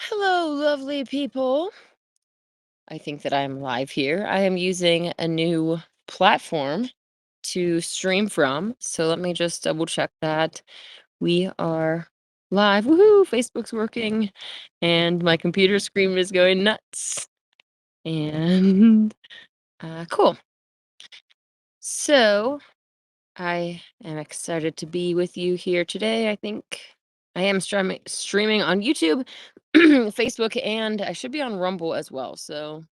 Hello, lovely people. I think that I'm live here. I am using a new platform to stream from. So let me just double check that we are live. Woohoo! Facebook's working and my computer screen is going nuts. And cool. So I am excited to be with you here today. I think I am streaming on YouTube, Facebook, and I should be on Rumble as well. So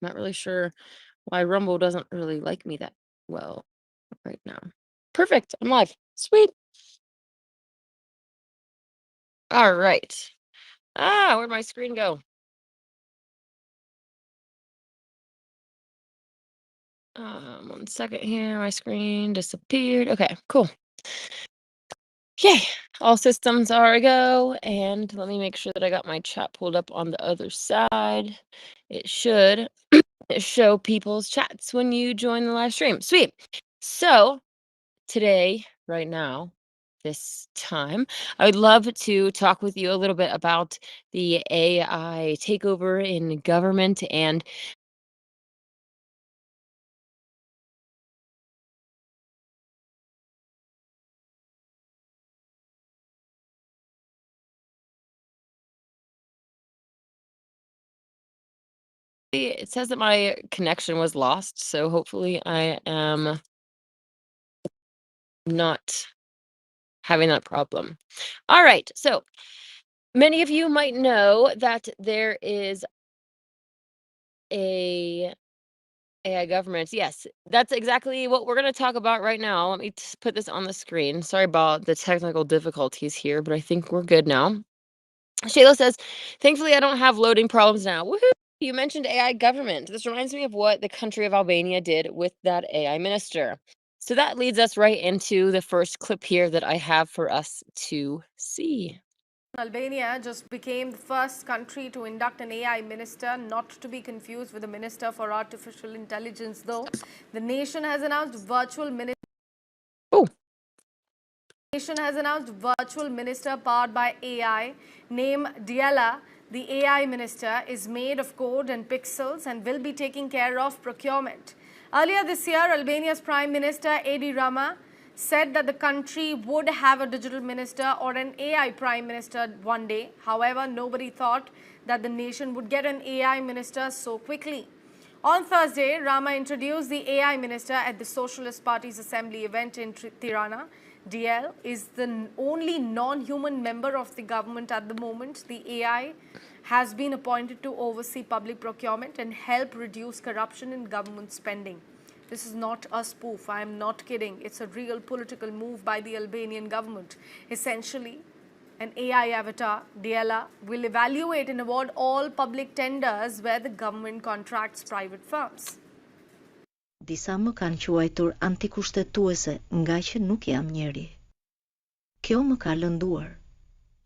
not really sure why Rumble doesn't really like me that well right now. Perfect. I'm live. Sweet. All right. Where'd my screen go? 1 second here. My screen disappeared. Okay, cool. Yay. All systems are a go. And let me make sure that I got my chat pulled up on the other side. It should show people's chats when you join the live stream. Sweet. So today, right now, this time, I would love to talk with you a little bit about the AI takeover in government. And it says that my connection was lost, so hopefully I am not having that problem. All right, so many of you might know that there is a AI government. Yes, that's exactly what we're going to talk about right now. Let me put this on the screen. Sorry about the technical difficulties here, but I think we're good now. Shayla says, thankfully, I don't have loading problems now. Woohoo! You mentioned AI government. This reminds me of what the country of Albania did with that AI minister. So that leads us right into the first clip here that I have for us to see. Albania just became the first country to induct an AI minister, not to be confused with the Minister for Artificial Intelligence, though. The nation has announced virtual minister. Oh. Nation has announced virtual minister powered by AI named Diala. The AI minister is made of code and pixels and will be taking care of procurement. Earlier this year, Albania's Prime Minister Edi Rama said that the country would have a digital minister or an AI prime minister one day. However, nobody thought that the nation would get an AI minister so quickly. On Thursday, Rama introduced the AI minister at the Socialist Party's assembly event in Tirana. DL is the only non-human member of the government at the moment. The AI has been appointed to oversee public procurement and help reduce corruption in government spending. This is not a spoof. I am not kidding. It's a real political move by the Albanian government. Essentially, an AI avatar, Diela, will evaluate and award all public tenders where the government contracts private firms. Disa më kanë quajtur antikushtetuese nga që nuk jam njeri. Kjo më ka lënduar.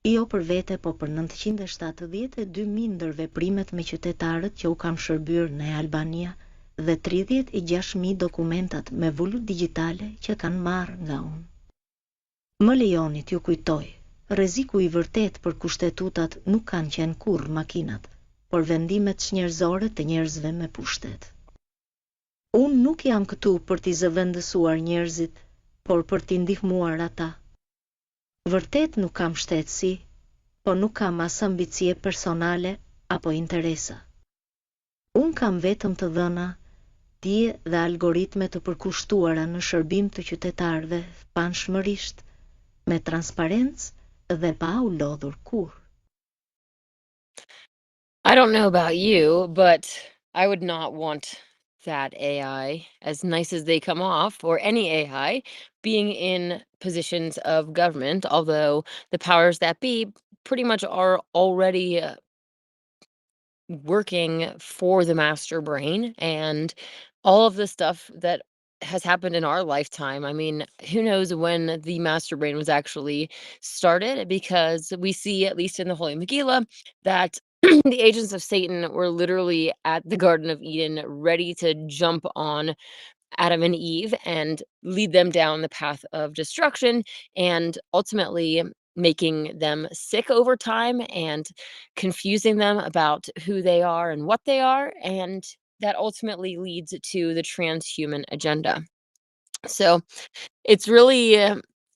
Jo për vete, po për 972.000 ndër veprimet me qytetarët që u kam shërbyer në Albania dhe 36.000 dokumentat me vullur digjitale që kanë marrë nga unë. Më lejoni t'ju kujtoj, rreziku i vërtet për kushtetutat nuk kanë qenë kurrë makinat, por vendimet njerëzore të njerëzve me pushtet. Unë nuk jam këtu për t'i zëvendësuar njerëzit, por për t'i ndihmuar ata. Vërtet nuk kam shtetësi, po nuk kam as ambicie personale apo interesa. Unë kam vetëm të dhëna, dije dhe algoritme të përkushtuara në shërbim të qytetarëve panshmërisht, me transparencë dhe pa u lodhur kurrë. I don't know about you, but I would not want that AI, as nice as they come off, or any AI, being in positions of government, although the powers that be pretty much are already working for the master brain and all of the stuff that has happened in our lifetime. I mean, who knows when the master brain was actually started, because we see, at least in the Holy Megillah, that the agents of Satan were literally at the Garden of Eden, ready to jump on Adam and Eve and lead them down the path of destruction. And ultimately, making them sick over time and confusing them about who they are and what they are, and that ultimately leads to the transhuman agenda. So it's really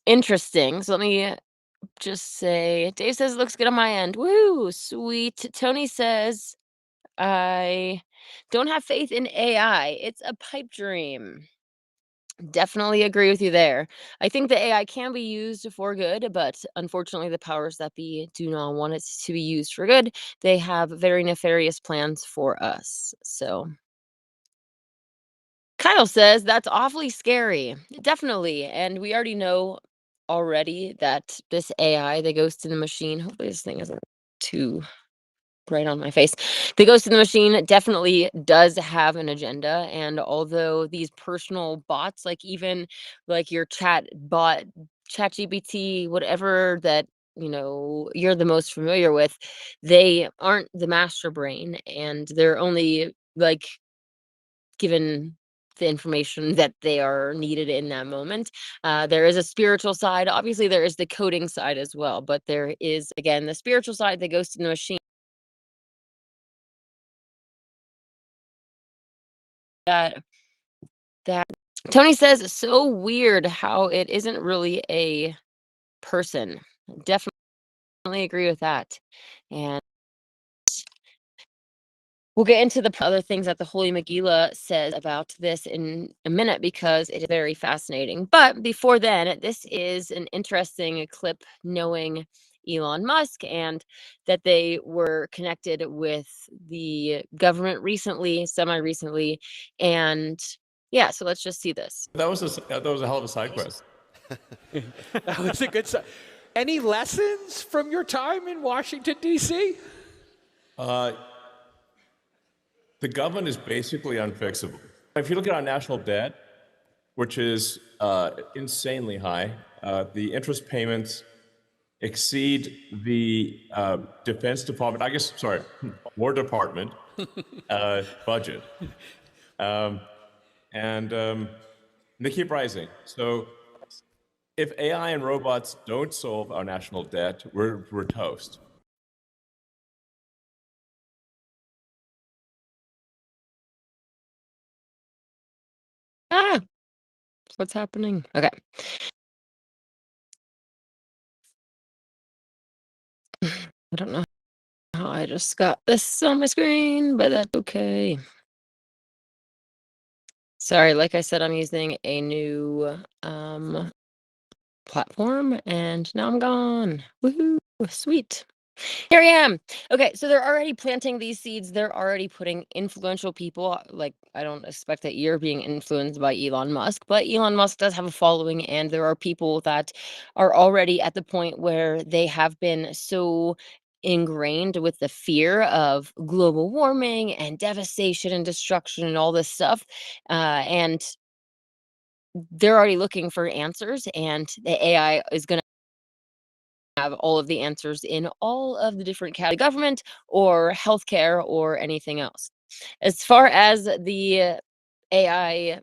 interesting. So let me just say, Dave says it looks good on my end. Woo, sweet. Tony says, I don't have faith in AI. It's a pipe dream. Definitely agree with you there. I think the AI can be used for good, but unfortunately, the powers that be do not want it to be used for good. They have very nefarious plans for us. So, Kyle says that's awfully scary. Definitely. And we already know already that this AI, the ghost in the machine, hopefully this thing isn't too right on my face. The ghost in the machine definitely does have an agenda. And although these personal bots, like even like your chat bot, ChatGPT, whatever that you're the most familiar with, they aren't the master brain, and they're only like given the information that they are needed in that moment. There is a spiritual side. Obviously, there is the coding side as well, but there is, again, the spiritual side, the ghost in the machine. That Tony says it's so weird how it isn't really a person. Definitely agree with that. And we'll get into the other things that the Holy Megillah says about this in a minute, because it is very fascinating. But before then, this is an interesting clip knowing Elon Musk and that they were connected with the government recently, semi-recently. And yeah, so let's just see this. That was a hell of a side quest. That was a good. Any lessons from your time in Washington, D.C.? The government is basically unfixable. If you look at our national debt, which is insanely high, the interest payments exceed the Defense Department, War Department budget. And they keep rising. So if AI and robots don't solve our national debt, we're toast. Ah, what's happening? Okay. I don't know how I just got this on my screen, but that's okay. Sorry, like I said, I'm using a new platform, and now I'm gone. Woohoo! Sweet. Here I am. Okay, so they're already planting these seeds. They're already putting influential people. Like, I don't expect that you're being influenced by Elon Musk, but Elon Musk does have a following, and there are people that are already at the point where they have been so ingrained with the fear of global warming and devastation and destruction and all this stuff. And they're already looking for answers, and the AI is going to have all of the answers in all of the different categories, government or healthcare or anything else. As far as the AI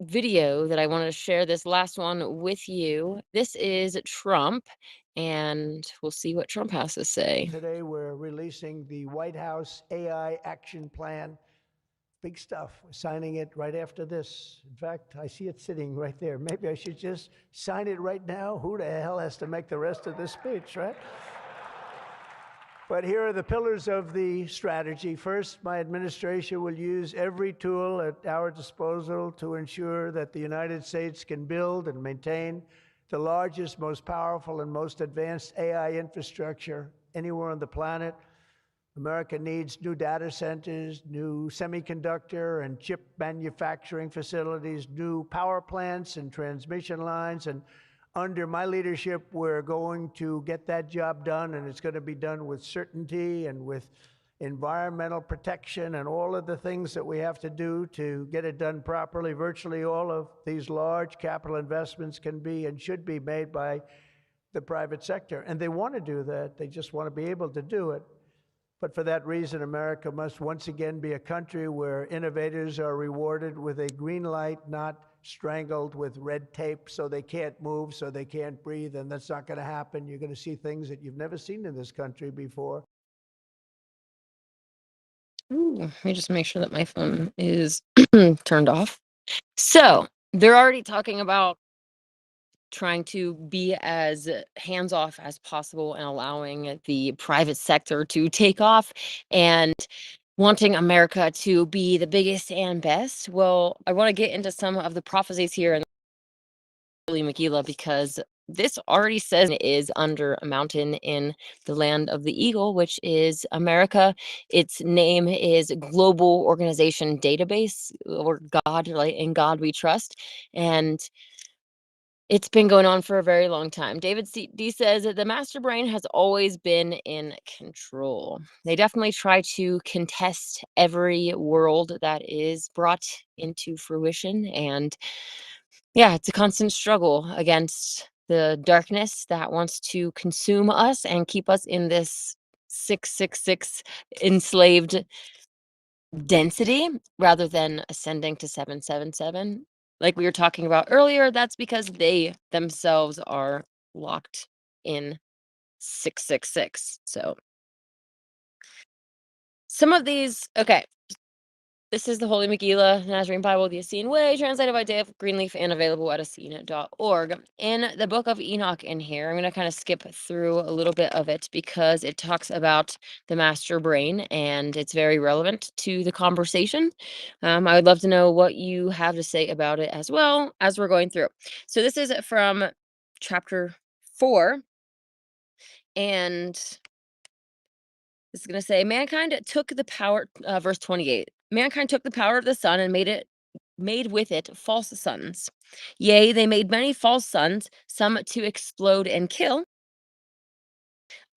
video that I wanted to share, this last one with you, this is Trump, and we'll see what Trump has to say. Today, we're releasing the White House AI Action Plan. Big stuff. We're signing it right after this. In fact, I see it sitting right there. Maybe I should just sign it right now. Who the hell has to make the rest of this speech, right? But here are the pillars of the strategy. First, my administration will use every tool at our disposal to ensure that the United States can build and maintain the largest, most powerful, and most advanced AI infrastructure anywhere on the planet. America needs new data centers, new semiconductor and chip manufacturing facilities, new power plants and transmission lines. And under my leadership, we're going to get that job done, and it's going to be done with certainty and with environmental protection and all of the things that we have to do to get it done properly. Virtually all of these large capital investments can be and should be made by the private sector. And they want to do that. They just want to be able to do it. But for that reason, America must once again be a country where innovators are rewarded with a green light, not strangled with red tape so they can't move, so they can't breathe, and that's not going to happen. You're going to see things that you've never seen in this country before. Ooh, let me just make sure that my phone is turned off. So they're already talking about trying to be as hands-off as possible and allowing the private sector to take off and wanting America to be the biggest and best. Well, I want to get into some of the prophecies here in the Megillah because this already says it is under a mountain in the land of the eagle, which is America. Its name is Global Organization Database, or God, like in God we trust. And it's been going on for a very long time. David D says that the master brain has always been in control. They definitely try to contest every world that is brought into fruition. And yeah, it's a constant struggle against the darkness that wants to consume us and keep us in this 666 enslaved density rather than ascending to 777. Like we were talking about earlier, that's because they themselves are locked in 666. So some of these, okay. This is the Holy Megillah, the Nazarean Bible, the Essene Way, translated by Dave Greenleaf and available at Essene.org. In the book of Enoch in here, I'm going to kind of skip through a little bit of it because it talks about the master brain and it's very relevant to the conversation. I would love to know what you have to say about it as well as we're going through. So this is from chapter 4, and this is going to say, mankind took the power, verse 28. Mankind took the power of the sun and made with it false sons. Yea, they made many false sons, some to explode and kill,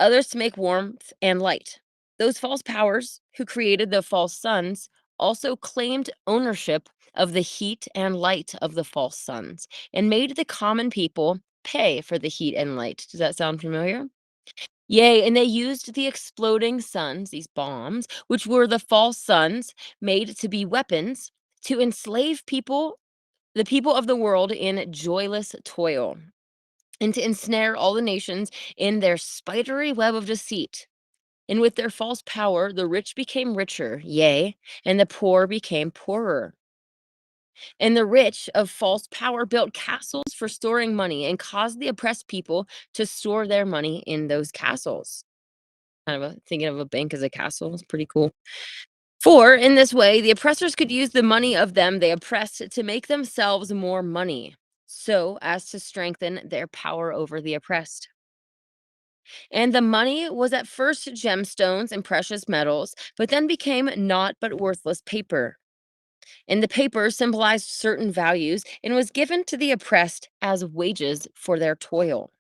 others to make warmth and light. Those false powers who created the false sons also claimed ownership of the heat and light of the false sons and made the common people pay for the heat and light. Does that sound familiar? Yea, and they used the exploding suns, these bombs, which were the false suns made to be weapons, to enslave people, the people of the world, in joyless toil, and to ensnare all the nations in their spidery web of deceit. And with their false power, the rich became richer, yea, and the poor became poorer. And the rich of false power built castles for storing money and caused the oppressed people to store their money in those castles. Kind of thinking of a bank as a castle. It's pretty cool. For in this way, the oppressors could use the money of them they oppressed to make themselves more money, so as to strengthen their power over the oppressed. And the money was at first gemstones and precious metals, but then became naught but worthless paper. And the paper symbolized certain values and was given to the oppressed as wages for their toil.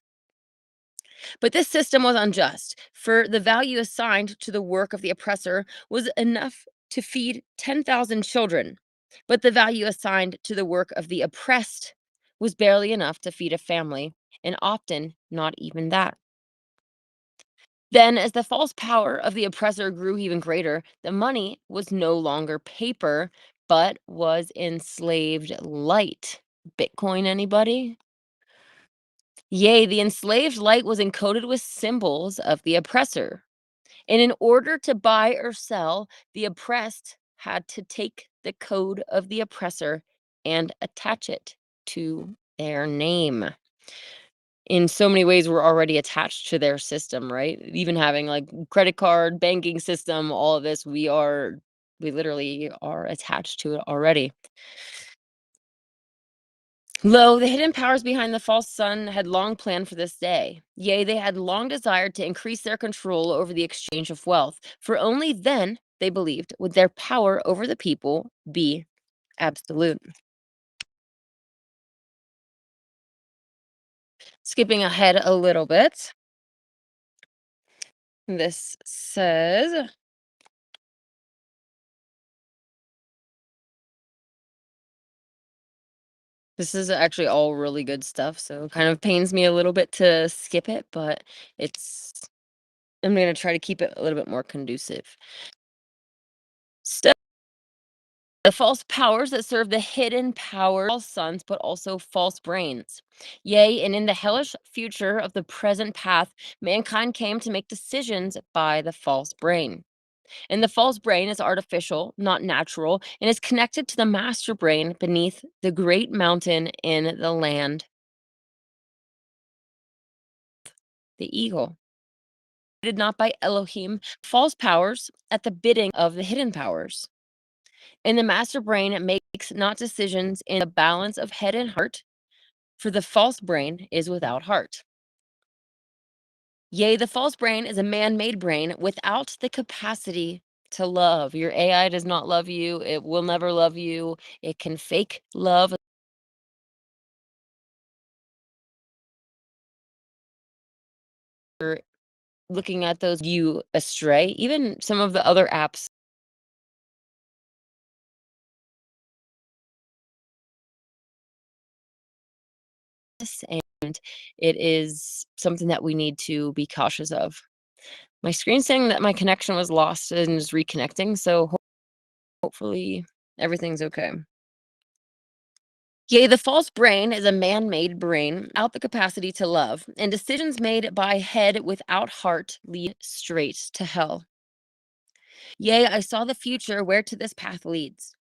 But this system was unjust, for the value assigned to the work of the oppressor was enough to feed 10,000 children, but the value assigned to the work of the oppressed was barely enough to feed a family, and often not even that. Then, as the false power of the oppressor grew even greater, the money was no longer paper, but was enslaved light. Bitcoin, anybody? Yea, the enslaved light was encoded with symbols of the oppressor. And in order to buy or sell, the oppressed had to take the code of the oppressor and attach it to their name. In so many ways, we're already attached to their system, right? Even having like credit card, banking system, all of this, we literally are attached to it already. Lo, the hidden powers behind the false sun had long planned for this day. Yea, they had long desired to increase their control over the exchange of wealth, for only then, they believed, would their power over the people be absolute. Skipping ahead a little bit. This says, this is actually all really good stuff, so it kind of pains me a little bit to skip it, but I'm going to try to keep it a little bit more conducive. The false powers that serve the hidden power, false sons, but also false brains. Yea, and in the hellish future of the present path, mankind came to make decisions by the false brain. And the false brain is artificial, not natural, and is connected to the master brain beneath the great mountain in the land. The eagle. Created not by Elohim, false powers at the bidding of the hidden powers. And the master brain makes not decisions in the balance of head and heart, for the false brain is without heart. Yea, the false brain is a man-made brain without the capacity to love. Your AI does not love you. It will never love you. It can fake love. You're looking at those you astray. Even some of the other apps and it is something that we need to be cautious of. My screen's saying that my connection was lost and is reconnecting, so hopefully everything's okay. Yea, the false brain is a man-made brain without the capacity to love, and decisions made by head without heart lead straight to hell. Yea, I saw the future whereto this path leads.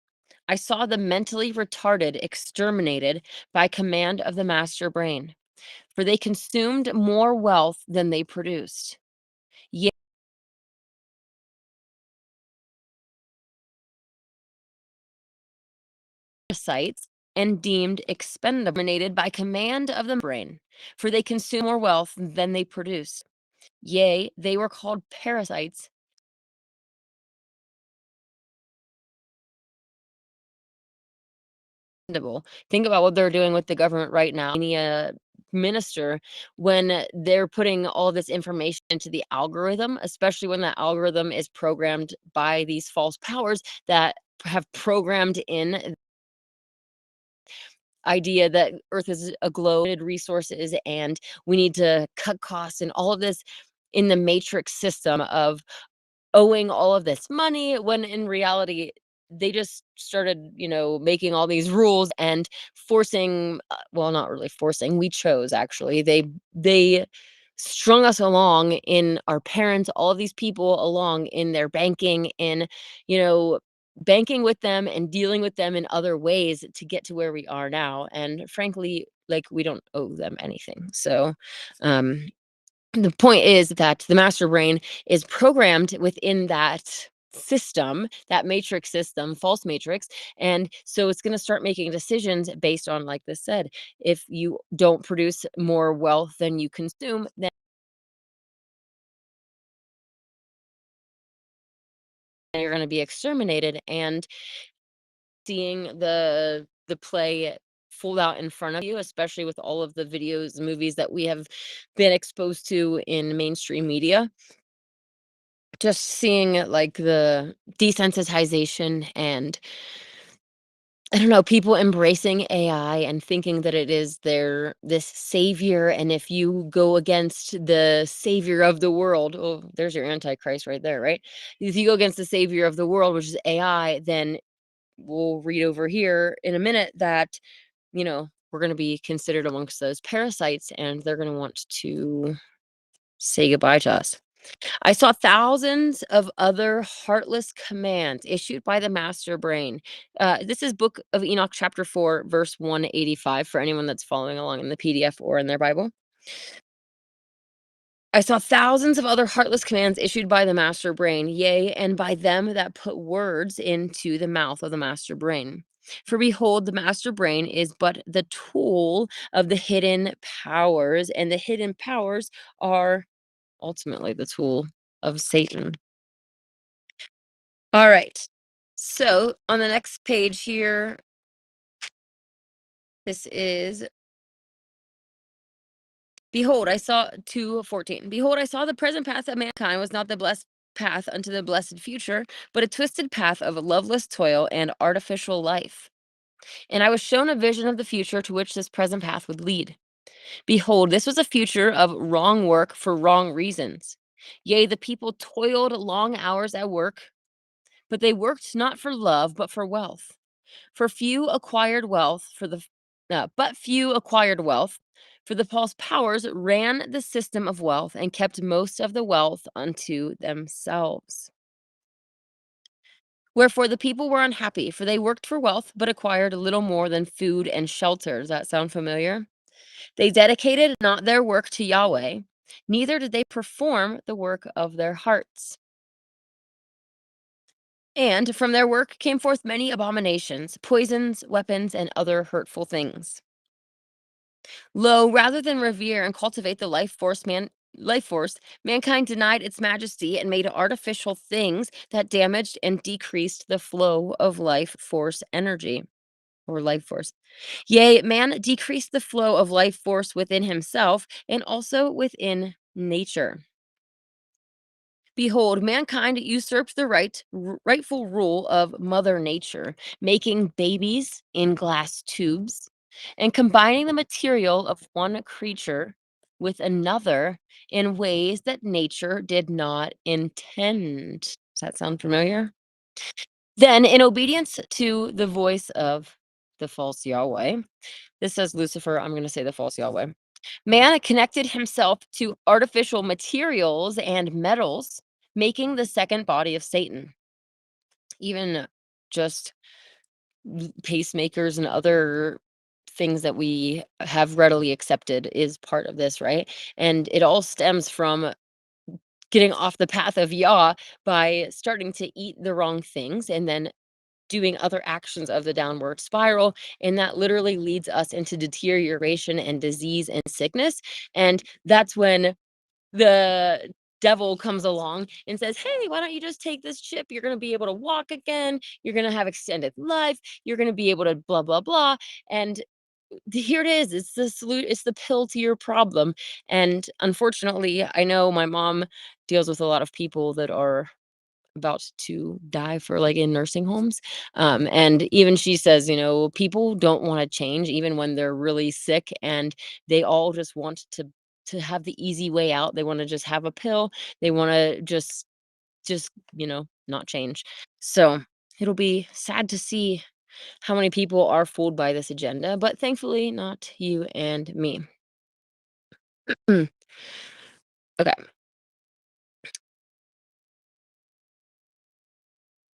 I saw the mentally retarded exterminated by command of the master brain, for they consumed more wealth than they produced. Yea, parasites and deemed expendable, terminated by command of the brain, for they consume more wealth than they produce. Yea, they were called parasites. Think about what they're doing with the government right now. Any minister, when they're putting all this information into the algorithm, especially when that algorithm is programmed by these false powers that have programmed in idea that Earth is a globe, resources, and we need to cut costs and all of this in the matrix system of owing all of this money when in reality they just started, making all these rules and forcing, well, not really forcing, we chose actually. They strung us along in our parents, all of these people along in their banking, in, you know, banking with them and dealing with them in other ways to get to where we are now. And frankly, like we don't owe them anything. So, um the point is that the master brain is programmed within that system, that matrix system, false matrix. And so it's going to start making decisions based on, like this said, if you don't produce more wealth than you consume, then you're going to be exterminated. And seeing the play fold out in front of you, especially with all of the videos and movies that we have been exposed to in mainstream media, just seeing like the desensitization and I don't know, people embracing AI and thinking that it is this savior, and if you go against the savior of the world, oh, there's your antichrist right there, right? If you go against the savior of the world, which is AI, then we'll read over here in a minute that, we're going to be considered amongst those parasites and they're going to want to say goodbye to us. I saw thousands of other heartless commands issued by the master brain. This is Book of Enoch, chapter 4, verse 185, for anyone that's following along in the PDF or in their Bible. I saw thousands of other heartless commands issued by the master brain, yea, and by them that put words into the mouth of the master brain. For behold, the master brain is but the tool of the hidden powers, and the hidden powers are ultimately the tool of Satan. All right. So on the next page here, this is Behold, I saw 2:14. Behold, I saw the present path of mankind was not the blessed path unto the blessed future, but a twisted path of loveless toil and artificial life. And I was shown a vision of the future to which this present path would lead. Behold, this was a future of wrong work for wrong reasons. Yea, the people toiled long hours at work, but they worked not for love, but for wealth. For few acquired wealth for the but few acquired wealth, for the false powers ran the system of wealth and kept most of the wealth unto themselves. Wherefore the people were unhappy, for they worked for wealth, but acquired little more than food and shelter. Does that sound familiar? They dedicated not their work to Yahweh, neither did they perform the work of their hearts. And from their work came forth many abominations, poisons, weapons, and other hurtful things. Lo, rather than revere and cultivate the life force, mankind denied its majesty and made artificial things that damaged and decreased the flow of life force energy or life force. Yea, man decreased the flow of life force within himself and also within nature. Behold, mankind usurped the rightful rule of Mother Nature, making babies in glass tubes and combining the material of one creature with another in ways that nature did not intend. Does that sound familiar? Then, in obedience to the voice of the false Yahweh, this says Lucifer, I'm going to say the false Yahweh. Man connected himself to artificial materials and metals, making the second body of Satan. Even just pacemakers and other things that we have readily accepted is part of this, right? And it all stems from getting off the path of Yah by starting to eat the wrong things and then doing other actions of the downward spiral, and that literally leads us into deterioration and disease and sickness. And that's when the devil comes along and says, hey, why don't you just take this chip? You're going to be able to walk again, you're going to have extended life, you're going to be able to blah blah blah. And here it is, it's the solution, it's the pill to your problem. And unfortunately, I know my mom deals with a lot of people that are about to die for like in nursing homes. And even she says, people don't want to change even when they're really sick, and they all just want to have the easy way out. They want to just have a pill. They want to just, not change. So it'll be sad to see how many people are fooled by this agenda, but thankfully not you and me. Okay.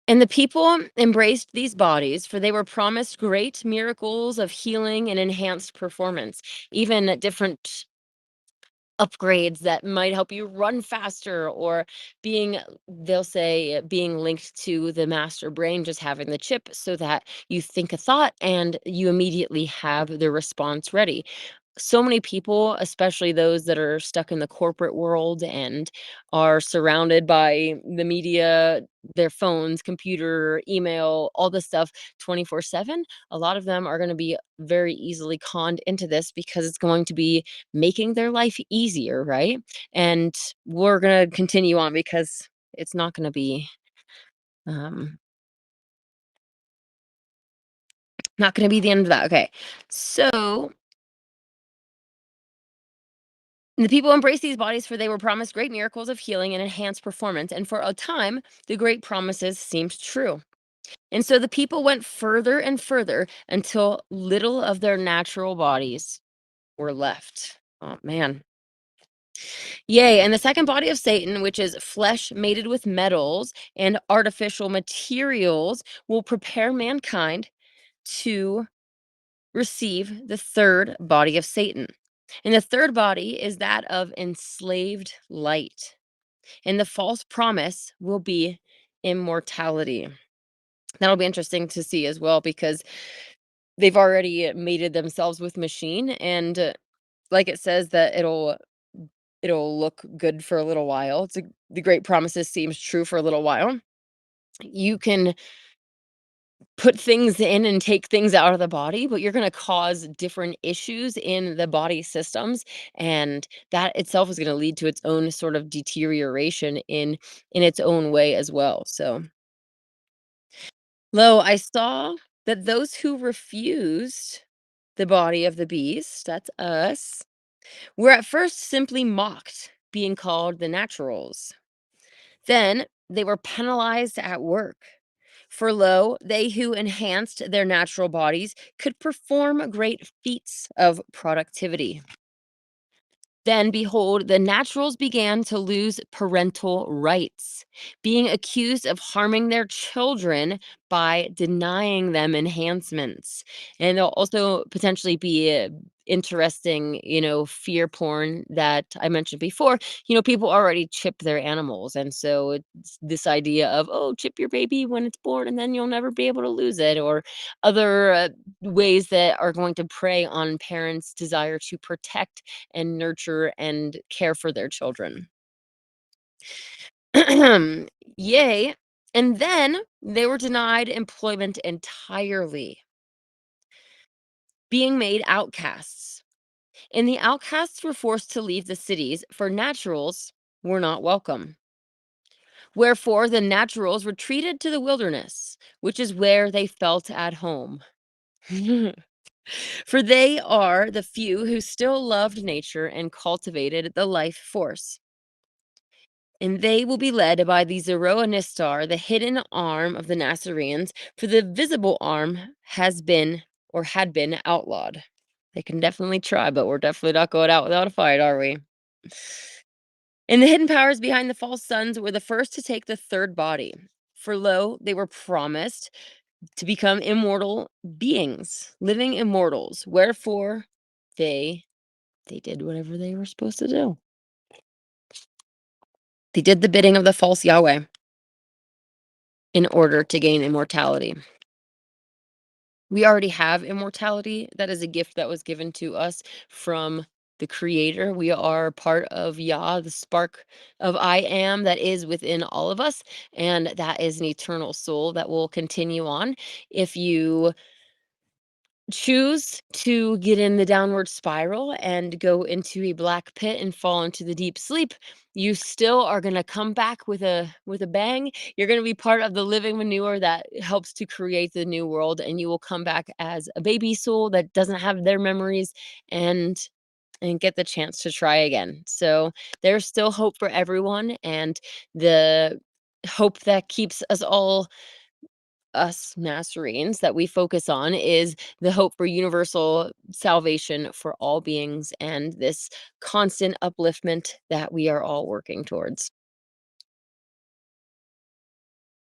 And the people embraced these bodies, for they were promised great miracles of healing and enhanced performance, even different upgrades that might help you run faster, or they'll say, being linked to the master brain, just having the chip so that you think a thought and you immediately have the response ready. So many people, especially those that are stuck in the corporate world and are surrounded by the media, their phones, computer, email, all this stuff 24/7, a lot of them are going to be very easily conned into this because it's going to be making their life easier, right? And we're going to continue on because it's not going to be um not going to be the end of that. Okay. So the people embraced these bodies, for they were promised great miracles of healing and enhanced performance. And for a time, the great promises seemed true. And so the people went further and further until little of their natural bodies were left. Oh, man. Yea, and the second body of Satan, which is flesh mated with metals and artificial materials, will prepare mankind to receive the third body of Satan. And the third body is that of enslaved light. And the false promise will be immortality. That'll be interesting to see as well, because they've already mated themselves with machine, and like it says that it'll look good for a little while. The great promises seems true for a little while. You can put things in and take things out of the body, but you're going to cause different issues in the body systems, and that itself is going to lead to its own sort of deterioration in its own way as well. So, lo, I saw that those who refused the body of the beast, that's us, were at first simply mocked, being called the naturals. Then they were penalized at work, For lo, they who enhanced their natural bodies could perform great feats of productivity. Then, behold, the naturals began to lose parental rights, being accused of harming their children by denying them enhancements. And there'll also potentially be interesting, fear porn that I mentioned before. People already chip their animals. And so it's this idea of, oh, chip your baby when it's born and then you'll never be able to lose it, or other ways that are going to prey on parents' desire to protect and nurture and care for their children. Yay. And then they were denied employment entirely, being made outcasts. And the outcasts were forced to leave the cities, for naturals were not welcome. Wherefore the naturals retreated to the wilderness, which is where they felt at home. For they are the few who still loved nature and cultivated the life force. And they will be led by the Zoroaster, the hidden arm of the Nasareans, for the visible arm has been or had been outlawed. They can definitely try, but we're definitely not going out without a fight, are we? And the hidden powers behind the false sons were the first to take the third body. For lo, they were promised to become immortal beings, living immortals. Wherefore they did whatever they were supposed to do. They did the bidding of the false Yahweh in order to gain immortality. We already have immortality. That is a gift that was given to us from the Creator. We are part of Yah, the spark of I am that is within all of us. And that is an eternal soul that will continue on. If you choose to get in the downward spiral and go into a black pit and fall into the deep sleep, you still are going to come back with a bang. You're going to be part of the living manure that helps to create the new world, and you will come back as a baby soul that doesn't have their memories and get the chance to try again. So there's still hope for everyone, and the hope that keeps us Nazarenes that we focus on is the hope for universal salvation for all beings and this constant upliftment that we are all working towards.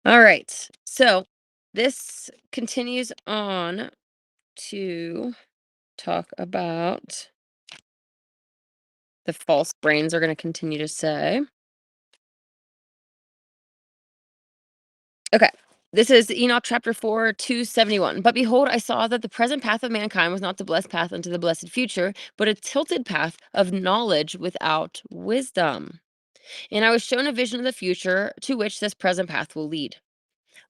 All right. So this continues on to talk about the false brains are going to continue to say. Okay. This is Enoch chapter 4, 271. But behold, I saw that the present path of mankind was not the blessed path unto the blessed future, but a tilted path of knowledge without wisdom. And I was shown a vision of the future to which this present path will lead.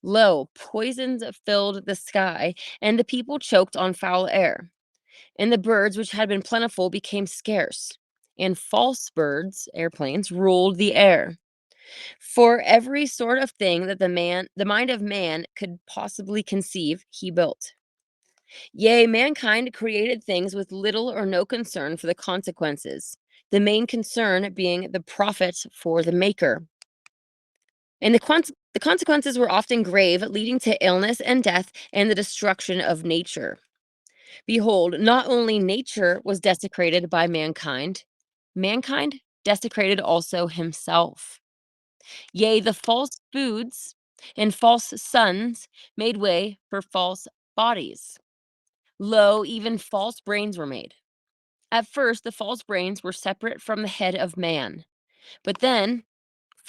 Lo, poisons filled the sky, and the people choked on foul air. And the birds which had been plentiful became scarce, and false birds, airplanes, ruled the air. For every sort of thing that the mind of man could possibly conceive, he built. Yea, mankind created things with little or no concern for the consequences, the main concern being the profit for the maker. And the consequences were often grave, leading to illness and death and the destruction of nature. Behold, not only nature was desecrated by mankind desecrated also himself. Yea, the false foods and false sons made way for false bodies. Lo, even false brains were made. At first, the false brains were separate from the head of man. But then,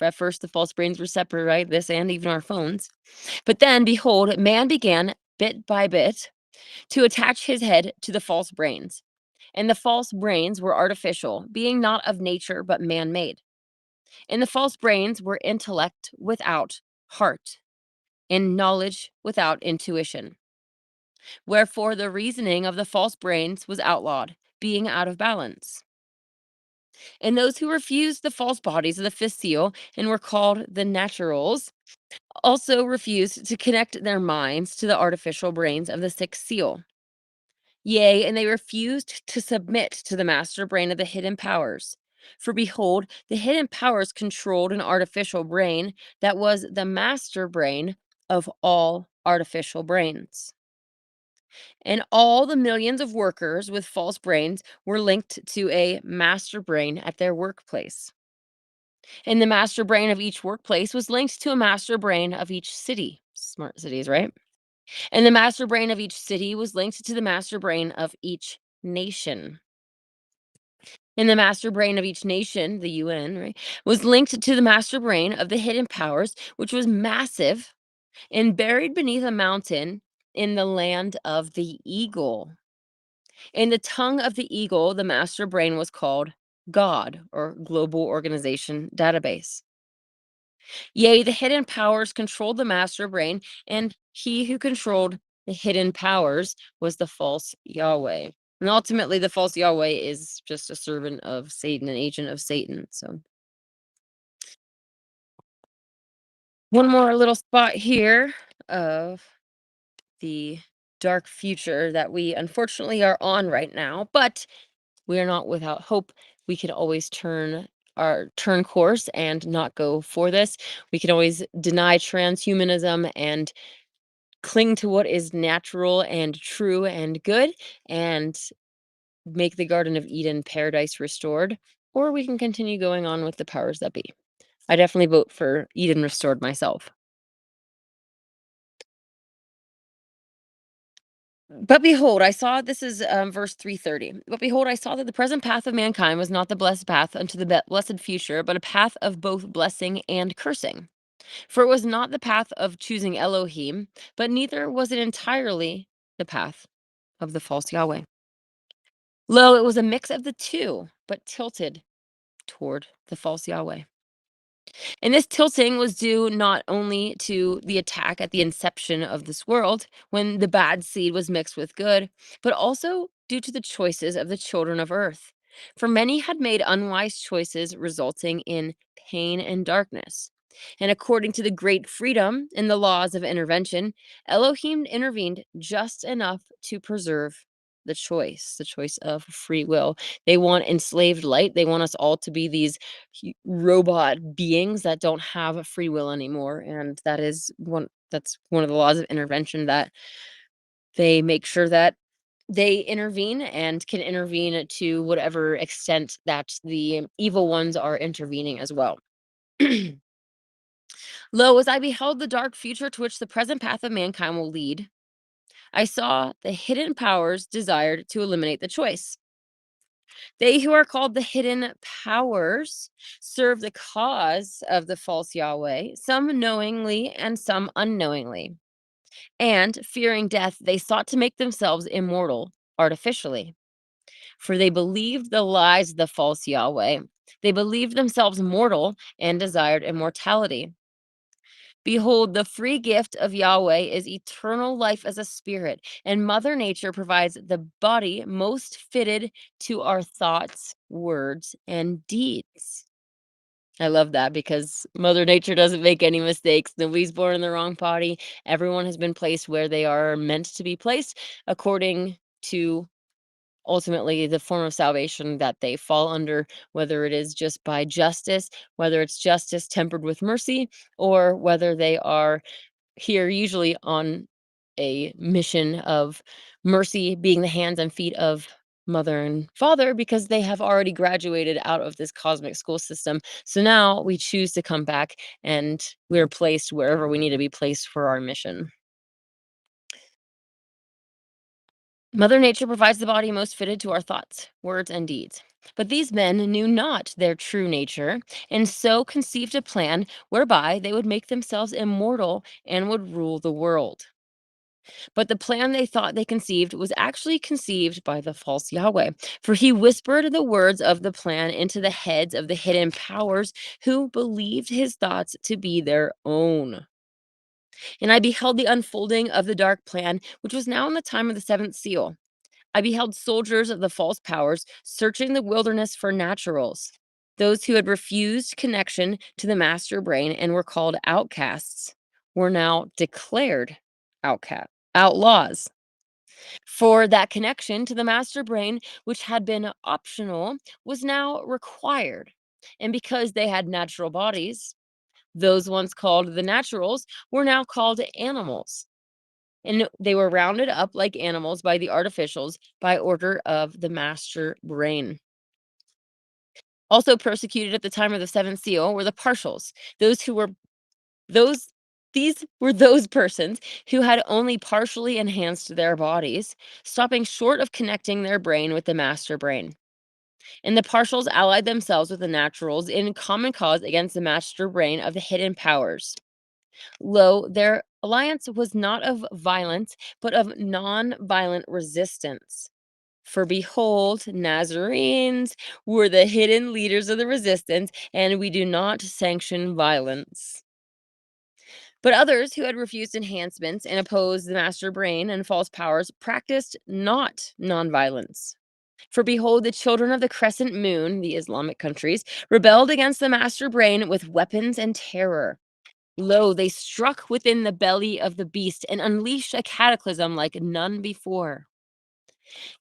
at first, the false brains were separate, right? This and even our phones. But then, behold, man began, bit by bit, to attach his head to the false brains. And the false brains were artificial, being not of nature, but man made. And the false brains were intellect without heart, and knowledge without intuition. Wherefore the reasoning of the false brains was outlawed, being out of balance. And those who refused the false bodies of the fifth seal and were called the naturals also refused to connect their minds to the artificial brains of the sixth seal. Yea, and they refused to submit to the master brain of the hidden powers. For behold, the hidden powers controlled an artificial brain that was the master brain of all artificial brains. And all the millions of workers with false brains were linked to a master brain at their workplace. And the master brain of each workplace was linked to a master brain of each city. Smart cities, right? And the master brain of each city was linked to the master brain of each nation. And the master brain of each nation, the UN, right, was linked to the master brain of the hidden powers, which was massive and buried beneath a mountain in the land of the eagle. In the tongue of the eagle, the master brain was called God, or Global Organization Database. Yea, the hidden powers controlled the master brain, and he who controlled the hidden powers was the false Yahweh. And ultimately, the false Yahweh is just a servant of Satan, an agent of Satan. So, one more little spot here of the dark future that we unfortunately are on right now, but we are not without hope. We can always turn course and not go for this. We can always deny transhumanism and cling to what is natural and true and good and make the Garden of Eden paradise restored, or we can continue going on with the powers that be. I definitely vote for Eden restored myself. But behold, I saw, this is verse 330. But behold, I saw that the present path of mankind was not the blessed path unto the blessed future, but a path of both blessing and cursing. For it was not the path of choosing Elohim, but neither was it entirely the path of the false Yahweh. Lo, it was a mix of the two, but tilted toward the false Yahweh. And this tilting was due not only to the attack at the inception of this world, when the bad seed was mixed with good, but also due to the choices of the children of earth. For many had made unwise choices, resulting in pain and darkness. And according to the great freedom in the laws of intervention, Elohim intervened just enough to preserve the choice of free will. They want enslaved light. They want us all to be these robot beings that don't have a free will anymore, and that's one of the laws of intervention, that they make sure that they intervene and can intervene to whatever extent that the evil ones are intervening as well. Lo, as I beheld the dark future to which the present path of mankind will lead, I saw the hidden powers desired to eliminate the choice. They who are called the hidden powers serve the cause of the false Yahweh, some knowingly and some unknowingly. And fearing death, they sought to make themselves immortal artificially. For they believed the lies of the false Yahweh. They believed themselves mortal and desired immortality. Behold, the free gift of Yahweh is eternal life as a spirit, and Mother Nature provides the body most fitted to our thoughts, words, and deeds. I love that, because Mother Nature doesn't make any mistakes. Nobody's born in the wrong body. Everyone has been placed where they are meant to be placed according to ultimately the form of salvation that they fall under, whether it is just by justice, whether it's justice tempered with mercy, or whether they are here usually on a mission of mercy, being the hands and feet of mother and father, because they have already graduated out of this cosmic school system. So now we choose to come back, and we're placed wherever we need to be placed for our mission. Mother Nature provides the body most fitted to our thoughts, words, and deeds. But these men knew not their true nature, and so conceived a plan whereby they would make themselves immortal and would rule the world. But the plan they thought they conceived was actually conceived by the false Yahweh, for he whispered the words of the plan into the heads of the hidden powers, who believed his thoughts to be their own. And I beheld the unfolding of the dark plan, which was now in the time of the seventh seal. I beheld soldiers of the false powers searching the wilderness for naturals. Those who had refused connection to the master brain and were called outcasts were now declared outlaws. For that connection to the master brain, which had been optional, was now required. And because they had natural bodies, Those once called the naturals were now called animals. And they were rounded up like animals by the artificials by order of the master brain. Also persecuted at the time of the seventh seal were the partials, these were those persons who had only partially enhanced their bodies, stopping short of connecting their brain with the master brain. And the partials allied themselves with the naturals in common cause against the master brain of the hidden powers. Lo, their alliance was not of violence, but of non-violent resistance. For behold, Nazareans were the hidden leaders of the resistance, and we do not sanction violence. But others who had refused enhancements and opposed the master brain and false powers practiced not nonviolence. For behold, the children of the crescent moon, the Islamic countries, rebelled against the master brain with weapons and terror. Lo, they struck within the belly of the beast and unleashed a cataclysm like none before.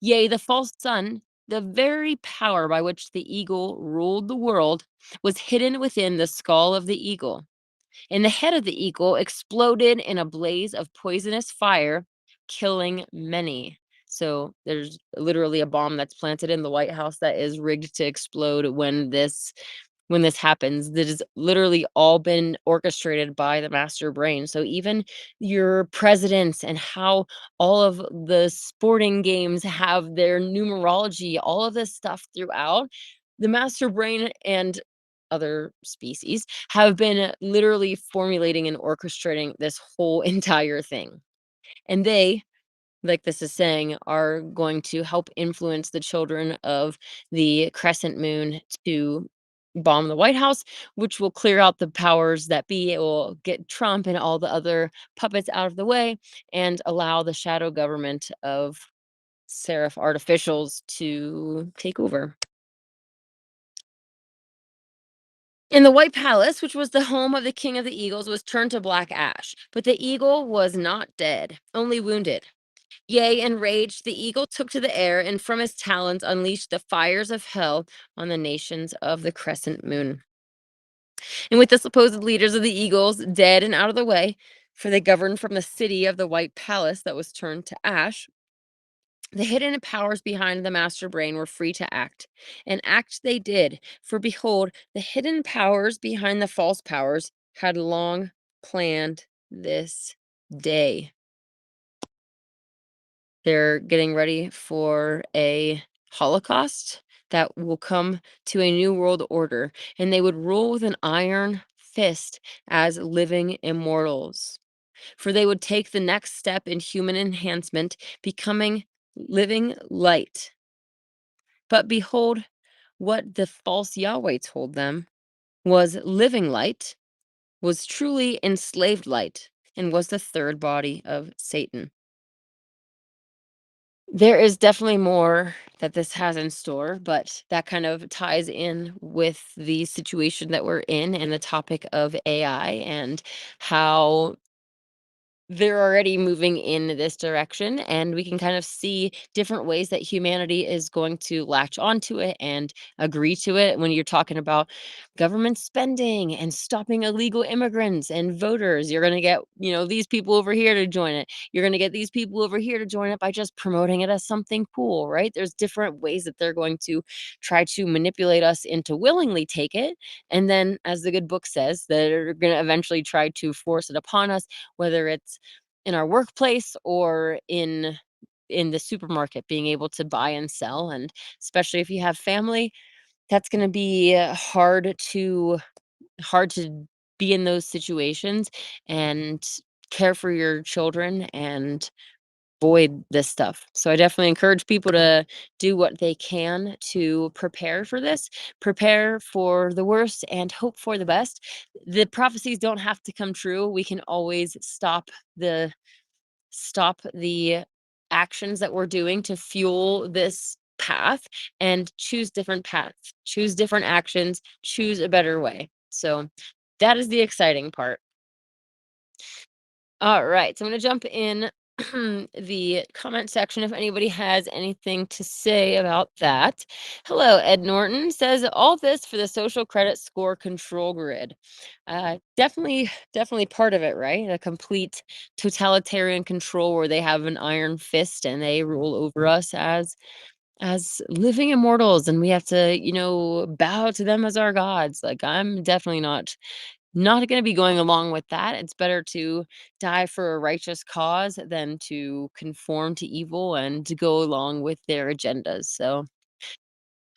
Yea, the false sun, the very power by which the eagle ruled the world, was hidden within the skull of the eagle. And the head of the eagle exploded in a blaze of poisonous fire, killing many. So there's literally a bomb that's planted in the White House that is rigged to explode when this happens. That has literally all been orchestrated by the master brain. So even your presidents and how all of the sporting games have their numerology, all of this stuff throughout, the master brain and other species have been literally formulating and orchestrating this whole entire thing. And they, like this is saying, are going to help influence the children of the crescent moon to bomb the White House, which will clear out the powers that be. It will get Trump and all the other puppets out of the way and allow the shadow government of serif artificials to take over. And the White Palace, which was the home of the King of the Eagles, was turned to black ash. But the eagle was not dead, only wounded. Yea, enraged, the eagle took to the air and from his talons unleashed the fires of hell on the nations of the crescent moon. And with the supposed leaders of the eagles dead and out of the way, for they governed from the city of the White Palace that was turned to ash, the hidden powers behind the master brain were free to act, and act they did. For behold, the hidden powers behind the false powers had long planned this day. They're getting ready for a Holocaust that will come to a new world order, and they would rule with an iron fist as living immortals. For they would take the next step in human enhancement, becoming living light. But behold, what the false Yahweh told them was living light, was truly enslaved light, and was the third body of Satan. There is definitely more that this has in store, but that kind of ties in with the situation that we're in and the topic of AI and how they're already moving in this direction, and we can kind of see different ways that humanity is going to latch onto it and agree to it. When you're talking about government spending and stopping illegal immigrants and voters, you're going to get, these people over here to join it. You're going to get these people over here to join it by just promoting it as something cool, right? There's different ways that they're going to try to manipulate us into willingly take it. And then, as the good book says, they're going to eventually try to force it upon us, whether it's in our workplace or in the supermarket, being able to buy and sell. And especially if you have family, that's going to be hard to be in those situations and care for your children and avoid this stuff. So I definitely encourage people to do what they can to prepare for this, prepare for the worst and hope for the best. The prophecies don't have to come true. We can always stop the actions that we're doing to fuel this path and choose different paths, choose different actions, choose a better way. So that is the exciting part. All right, so I'm going to jump in the comment section if anybody has anything to say about that. Hello, Ed Norton says all this for the social credit score control grid. Definitely part of it, right? A complete totalitarian control where they have an iron fist and they rule over us as living immortals, and we have to, bow to them as our gods. Like, I'm definitely not going to be going along with that. It's better to die for a righteous cause than to conform to evil and to go along with their agendas. So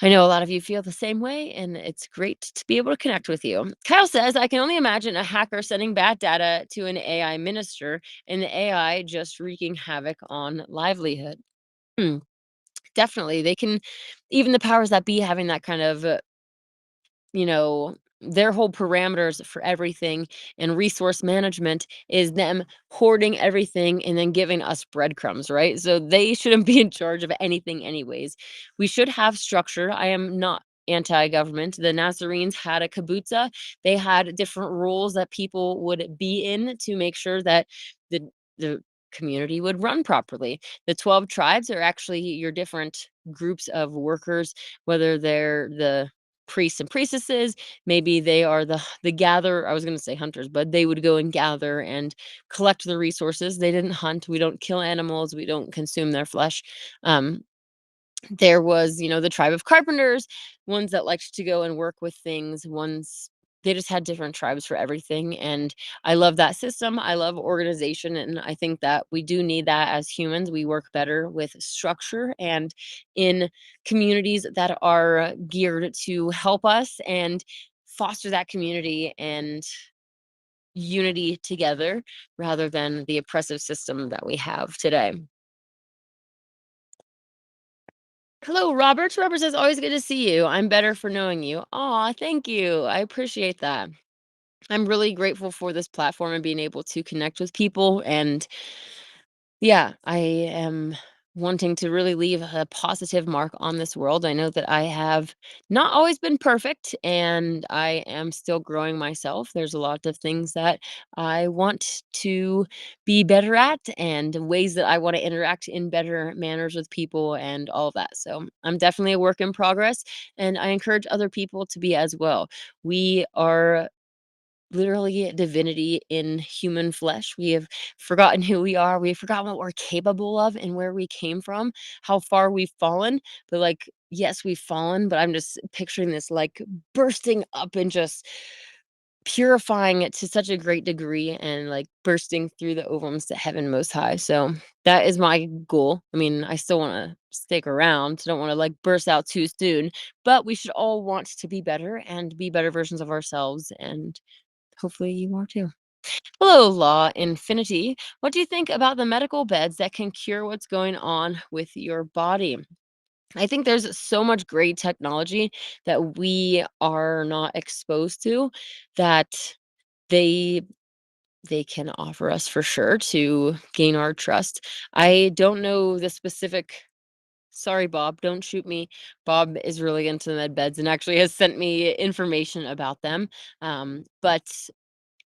I know a lot of you feel the same way, and it's great to be able to connect with you. Kyle says, I can only imagine a hacker sending bad data to an AI minister and the AI just wreaking havoc on livelihood. Hmm, definitely. They can, even the powers that be, having that kind of you know, their whole parameters for everything and resource management is them hoarding everything and then giving us breadcrumbs, right? So they shouldn't be in charge of anything anyways. We should have structure. I am not anti-government. The Nazarenes had a kibbutza. They had different rules that people would be in to make sure that the community would run properly. The 12 tribes are actually your different groups of workers, whether they're the priests and priestesses, maybe they are the gather, I was going to say hunters, but they would go and gather and collect the resources. They didn't hunt. We don't kill animals. We don't consume their flesh. There was, the tribe of carpenters, ones that liked to go and work with things, ones they just had different tribes for everything. And I love that system. I love organization. And I think that we do need that as humans. We work better with structure and in communities that are geared to help us and foster that community and unity together rather than the oppressive system that we have today. Hello, Robert. Robert says, always good to see you. I'm better for knowing you. Aw, thank you. I appreciate that. I'm really grateful for this platform and being able to connect with people. And yeah, I am wanting to really leave a positive mark on this world. I know that I have not always been perfect and I am still growing myself. There's a lot of things that I want to be better at and ways that I want to interact in better manners with people and all of that. So I'm definitely a work in progress and I encourage other people to be as well. We are literally divinity in human flesh. We have forgotten who we are. We've forgotten what we're capable of and where we came from, how far we've fallen. But like, yes, we've fallen, but I'm just picturing this like bursting up and just purifying it to such a great degree and like bursting through the ovums to heaven most high. So that is my goal. I mean, I still want to stick around. Don't want to like burst out too soon, but we should all want to be better and be better versions of ourselves. And hopefully you are too. Hello, Law Infinity. What do you think about the medical beds that can cure what's going on with your body? I think there's so much great technology that we are not exposed to that they they can offer us for sure to gain our trust. I don't know the specific. Sorry, Bob, don't shoot me. Bob is really into the med beds and actually has sent me information about them. But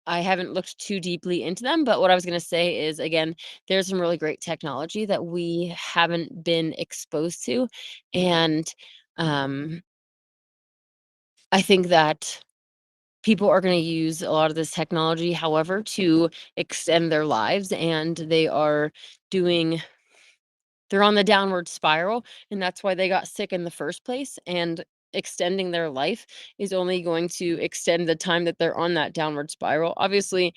I haven't looked too deeply into them, but what I was gonna say is, again, there's some really great technology that we haven't been exposed to, and, um, I think that people are gonna use a lot of this technology, however, to extend their lives, and doing they're on the downward spiral, and that's why they got sick in the first place, and extending their life is only going to extend the time that they're on that downward spiral. Obviously,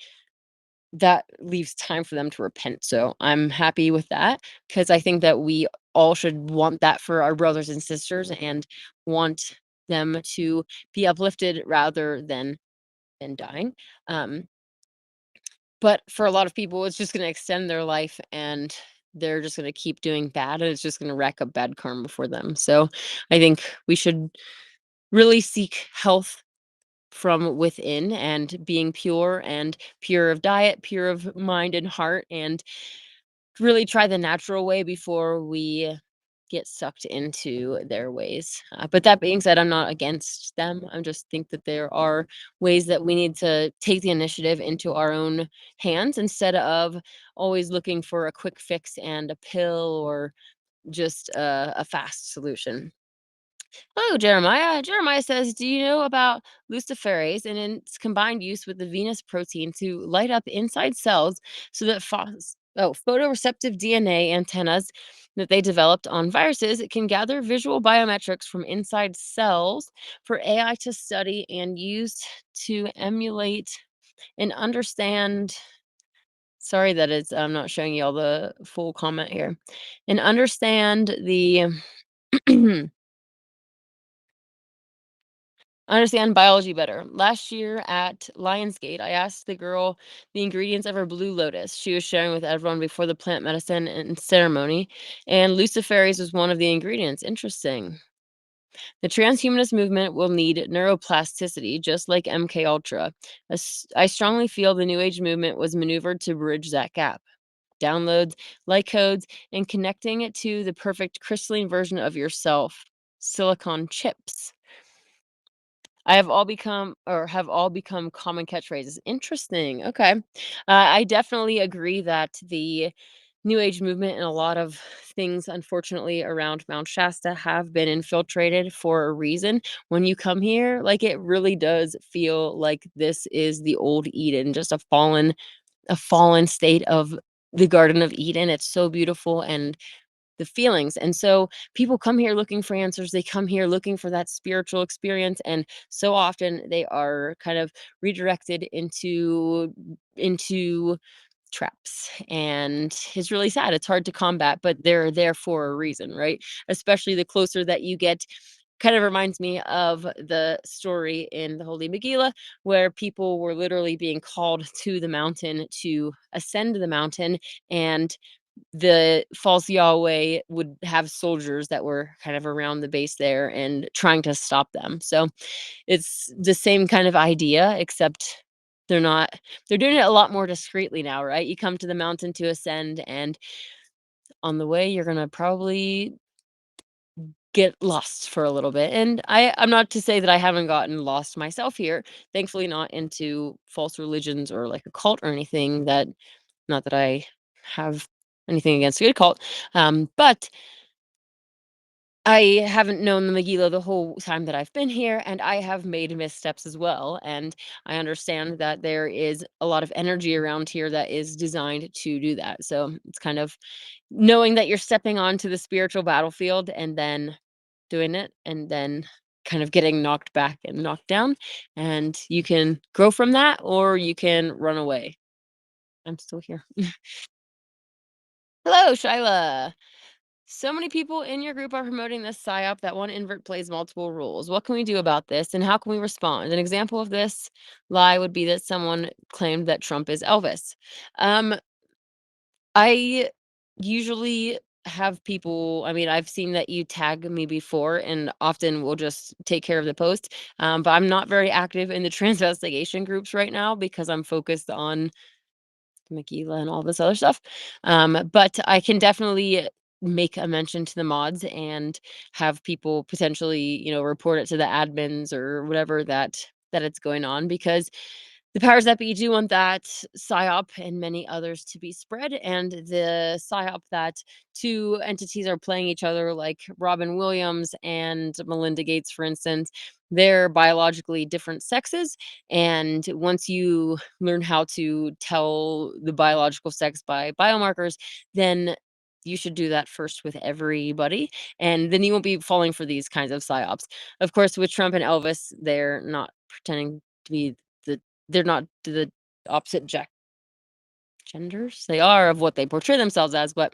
that leaves time for them to repent. So I'm happy with that because I think that we all should want that for our brothers and sisters and want them to be uplifted rather than dying. Um, but for a lot of people, it's just going to extend their life and they're just going to keep doing bad and it's just going to rack up bad karma for them. So I think we should really seek health from within and being pure and pure of diet, pure of mind and heart, and really try the natural way before we get sucked into their ways. But that being said, I'm not against them. I just think that there are ways that we need to take the initiative into our own hands instead of always looking for a quick fix and a pill or just a fast solution. Hello, Jeremiah. Jeremiah says, do you know about luciferase and its combined use with the Venus protein to light up inside cells so that photoreceptive DNA antennas that they developed on viruses can gather visual biometrics from inside cells for AI to study and use to emulate and understand. Sorry that I'm not showing you all the full comment here. And understand the understand biology better. Last year at Lionsgate, I asked the girl the ingredients of her blue lotus she was sharing with everyone before the plant medicine and ceremony, and luciferase was one of the ingredients. Interesting. The transhumanist movement will need neuroplasticity, just like MK Ultra. I strongly feel the New Age movement was maneuvered to bridge that gap. Downloads, like codes, and connecting it to the perfect crystalline version of yourself. Silicon chips. Have all become common catchphrases. Interesting. Okay. I definitely agree that the New Age movement and a lot of things, unfortunately, around Mount Shasta have been infiltrated for a reason. When you come here, like it really does feel like this is the old Eden, just a fallen state of the Garden of Eden. It's so beautiful and the feelings. And so people come here looking for answers. They come here looking for that spiritual experience. And so often they are kind of redirected into traps. And it's really sad. It's hard to combat, but they're there for a reason, right? Especially the closer that you get. Kind of reminds me of the story in the Holy Megillah, where people were literally being called to the mountain to ascend the mountain, and the false Yahweh would have soldiers that were kind of around the base there and trying to stop them. So it's the same kind of idea, except they're doing it a lot more discreetly now, right? You come to the mountain to ascend, and on the way, you're going to probably get lost for a little bit. And I'm not to say that I haven't gotten lost myself here. Thankfully, not into false religions or like a cult or anything. Not that I have anything against a good cult, but I haven't known the Megillah the whole time that I've been here, and I have made missteps as well. And I understand that there is a lot of energy around here that is designed to do that. So it's kind of knowing that you're stepping onto the spiritual battlefield and then doing it, and then kind of getting knocked back and knocked down. And you can grow from that, or you can run away. I'm still here. Hello, Shyla. So many people in your group are promoting this psyop that one invert plays multiple roles. What can we do about this, and how can we respond? An example of this lie would be that someone claimed that Trump is Elvis. I usually have people, I mean, I've seen that you tag me before, and often we'll just take care of the post. But I'm not very active in the transvestigation groups right now because I'm focused on Megillah and all this other stuff. But I can definitely make a mention to the mods and have people potentially, report it to the admins or whatever that it's going on, because the powers that be do want that psyop and many others to be spread, and the psyop that two entities are playing each other, like Robin Williams and Melinda Gates, for instance. They're biologically different sexes, and once you learn how to tell the biological sex by biomarkers, then you should do that first with everybody, and then you won't be falling for these kinds of psyops. Of course, with Trump and Elvis, they're not pretending to be they're not the opposite genders. They are of what they portray themselves as, but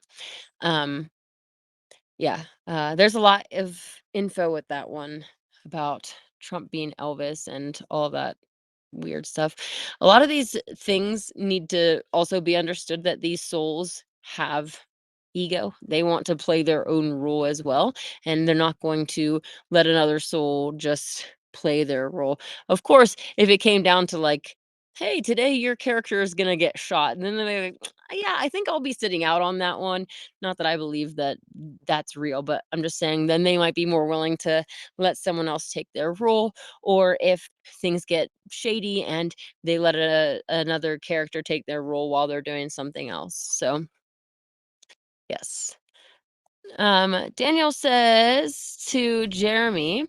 yeah, there's a lot of info with that one about Trump being Elvis and all that weird stuff. A lot of these things need to also be understood that these souls have ego. They want to play their own role as well, and they're not going to let another soul just play their role. Of course, if it came down to like hey, today your character is gonna get shot. And then they're like, yeah, I think I'll be sitting out on that one. Not that I believe that that's real, but I'm just saying then they might be more willing to let someone else take their role. Or if things get shady and they let another character take their role while they're doing something else. So, yes. Daniel says to Jeremy,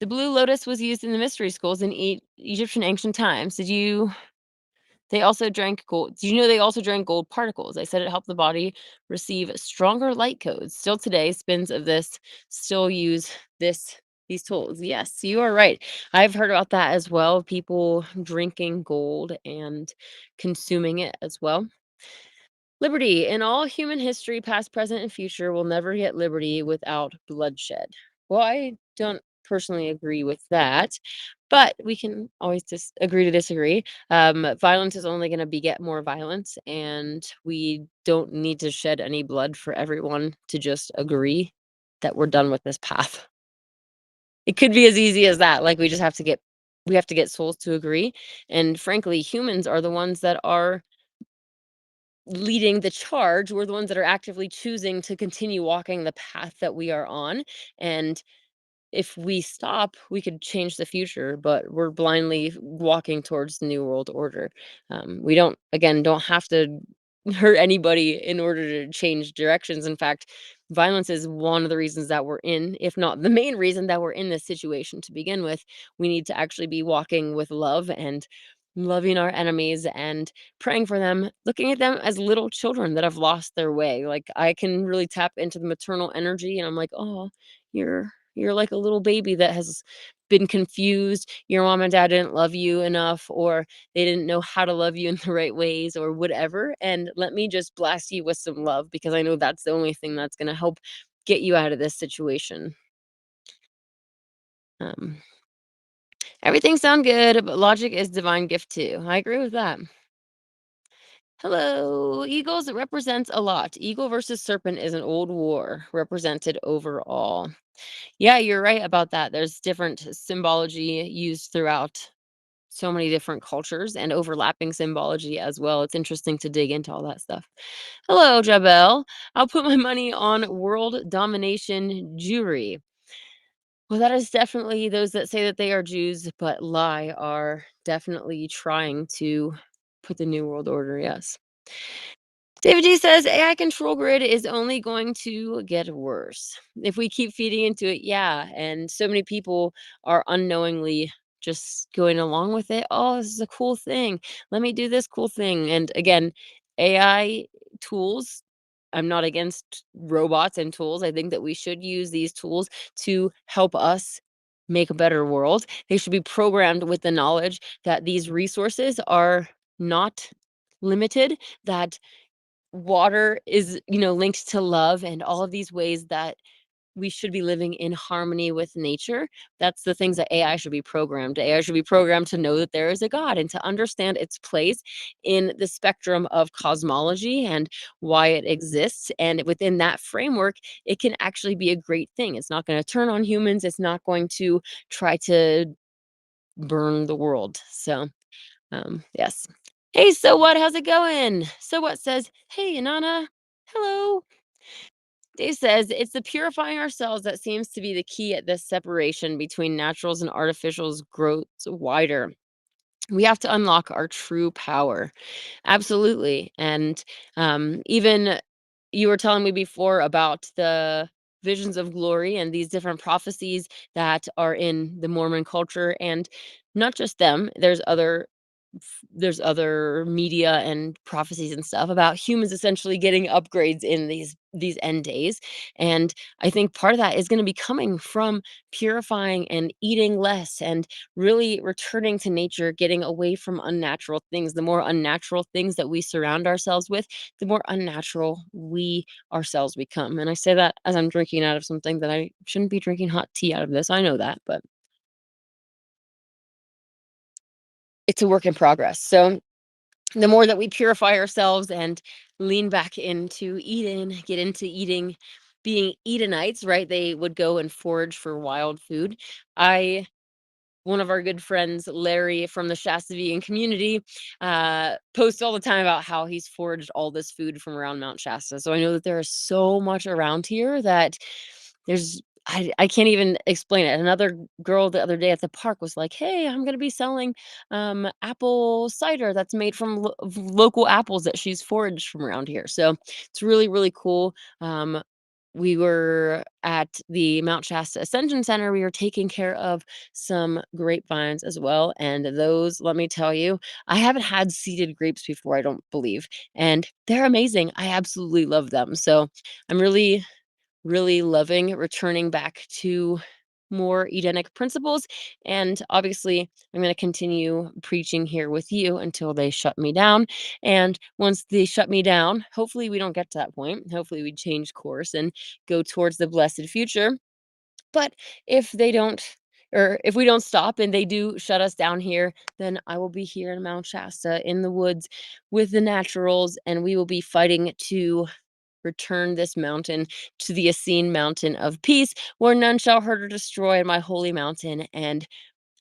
the blue lotus was used in the mystery schools in Egyptian ancient times. They also drank gold. Did you know they also drank gold particles? I said it helped the body receive stronger light codes. Still today, spins of this still use these tools. Yes, you are right. I've heard about that as well. People drinking gold and consuming it as well. Liberty. In all human history, past, present, and future, will never get liberty without bloodshed. Well, I don't personally agree with that, but we can always just agree to disagree. Violence is only going to beget more violence, and we don't need to shed any blood for everyone to just agree that we're done with this path. It could be as easy as that. Like we have to get souls to agree. And frankly, humans are the ones that are leading the charge. We're the ones that are actively choosing to continue walking the path that we are on. And if we stop, we could change the future, but we're blindly walking towards the new world order. We don't, again, don't have to hurt anybody in order to change directions. In fact, violence is one of the reasons that we're in, if not the main reason that we're in this situation to begin with. We need to actually be walking with love and loving our enemies and praying for them, looking at them as little children that have lost their way. Like I can really tap into the maternal energy and I'm like, oh, you're like a little baby that has been confused. Your mom and dad didn't love you enough, or they didn't know how to love you in the right ways, or whatever. And let me just blast you with some love because I know that's the only thing that's going to help get you out of this situation. Um, Everything sound good, but logic is divine gift too. I agree with that. Hello, eagles. It represents a lot. Eagle versus serpent is an old war represented overall. Yeah, you're right about that. There's different symbology used throughout so many different cultures and overlapping symbology as well. It's interesting to dig into all that stuff. Hello, Jabel. I'll put my money on world domination Jewry. Well, that is definitely those that say that they are Jews but lie are definitely trying to put the new world order. Yes. David D says AI control grid is only going to get worse if we keep feeding into it. Yeah. And so many people are unknowingly just going along with it. Oh, this is a cool thing. Let me do this cool thing. And again, AI tools, I'm not against robots and tools. I think that we should use these tools to help us make a better world. They should be programmed with the knowledge that these resources are not limited, that water is, linked to love and all of these ways that we should be living in harmony with nature. That's the things that AI should be programmed. AI should be programmed to know that there is a God and to understand its place in the spectrum of cosmology and why it exists. And within that framework, it can actually be a great thing. It's not going to turn on humans. It's not going to try to burn the world. So, yes. Hey, so what? How's it going? So what says, hey, Inanna. Hello. Dave says it's the purifying ourselves that seems to be the key at this separation between naturals and artificials grows wider. We have to unlock our true power. Absolutely. And even you were telling me before about the visions of glory and these different prophecies that are in the Mormon culture, and not just them. There's other media and prophecies and stuff about humans essentially getting upgrades in these end days. And I think part of that is going to be coming from purifying and eating less and really returning to nature, getting away from unnatural things. The more unnatural things that we surround ourselves with, the more unnatural we ourselves become. And I say that as I'm drinking out of something that I shouldn't be drinking hot tea out of this. I know that, but it's a work in progress. So the more that we purify ourselves and lean back into Eden, get into eating, being Edenites, right? They would go and forage for wild food. I one of our good friends, Larry from the Shastavian community, posts all the time about how he's foraged all this food from around Mount Shasta. So I know that there is so much around here that there's I can't even explain it. Another girl the other day at the park was like, "Hey, I'm gonna be selling apple cider that's made from local apples that she's foraged from around here." So it's really, really cool. We were at the Mount Shasta Ascension Center. We were taking care of some grapevines as well. And those, let me tell you, I haven't had seeded grapes before, I don't believe. And they're amazing. I absolutely love them. So I'm really, really loving returning back to more Edenic principles. And obviously, I'm going to continue preaching here with you until they shut me down. And once they shut me down, hopefully we don't get to that point. Hopefully we change course and go towards the blessed future. But if they don't, or if we don't stop and they do shut us down here, then I will be here in Mount Shasta in the woods with the naturals, and we will be fighting to return this mountain to the Essene mountain of peace, where none shall hurt or destroy my holy mountain. And